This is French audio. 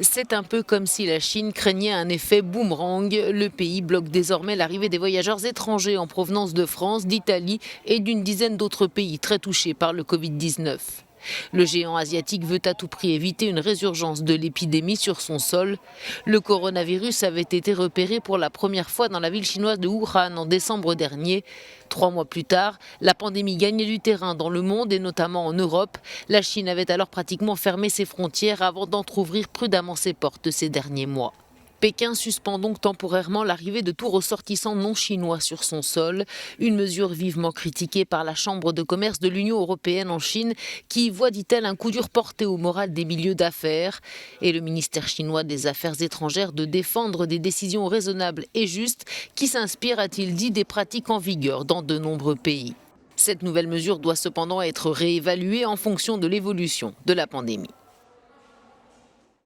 C'est un peu comme si la Chine craignait un effet boomerang. Le pays bloque désormais l'arrivée des voyageurs étrangers en provenance de France, d'Italie et d'une dizaine d'autres pays très touchés par le Covid-19. Le géant asiatique veut à tout prix éviter une résurgence de l'épidémie sur son sol. Le coronavirus avait été repéré pour la première fois dans la ville chinoise de Wuhan en décembre dernier. 3 mois plus tard, la pandémie gagnait du terrain dans le monde et notamment en Europe. La Chine avait alors pratiquement fermé ses frontières avant d'entrouvrir prudemment ses portes ces derniers mois. Pékin suspend donc temporairement l'arrivée de tout ressortissant non chinois sur son sol, une mesure vivement critiquée par la Chambre de commerce de l'Union européenne en Chine qui voit, dit-elle, un coup dur porté au moral des milieux d'affaires et le ministère chinois des Affaires étrangères de défendre des décisions raisonnables et justes qui s'inspirent, a-t-il dit, des pratiques en vigueur dans de nombreux pays. Cette nouvelle mesure doit cependant être réévaluée en fonction de l'évolution de la pandémie.